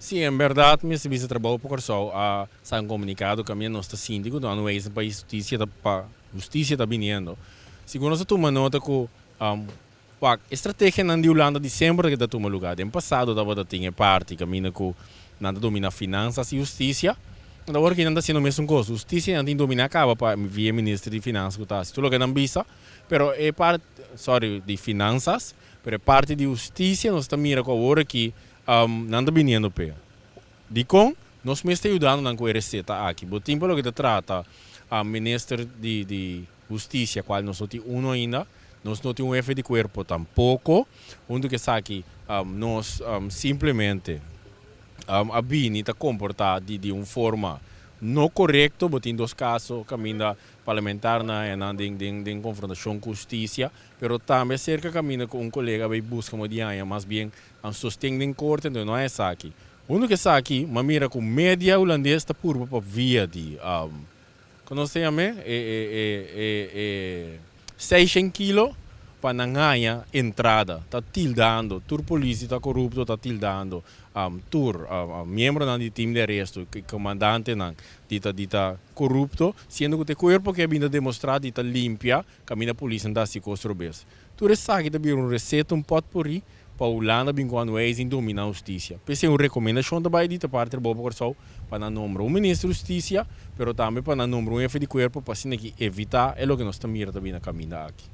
Sim, em verdade, minha serviço de trabalho por só a sai um comunicado que a minha nossa síndico do ano é para a justiça tá vindo. Segundo nós toma nota que a estratégia não de Holanda de sempre que da toma lugar. Em passado dava tinha parte que mina que nada domina finanças e justiça. Agora que não está sendo a mesma coisa. Justiça não tem domina acaba para via ministro de finanças que está. Tudo que não bisa, pero é parte, sorry, de finanças, pero é parte de justiça nós estamos mira com agora que não está vindo pé. De com nós me está ajudando na com receita aqui. O tempo que trata a ministro de justiça qual nós não temos um ainda. Nós não temos um F de corpo tampouco. Onde que sabe nós simplesmente a Bini está comportar de uma forma não correta, mas em dois casos, caminho parlamentar em confrontação com a justiça, mas também cerca caminho com um colega vai buscar uma diária, mas bem sustento em corte, então não é isso aqui. O único que está aqui, uma mira com média holandesa está por via de, como nós chamamos, 600 quilos, para não ganhar entrada, está tildando, tur polícia está corrupto, está tildando, tur membro do time de arresto, comandante não, dita corrupto, sendo que o corpo que é vindo demonstrar dita limpia, caminha a polícia não se construir. Tu sabe que uma receita um pot por aí, para o Holanda bem quando é em dominar a justiça. Pensei uma recomendação também dita parte do Bobo Corsol para não o ministro da justiça, mas também para não um F de corpo para evitar é o que nós estamos mirando também na caminho aqui.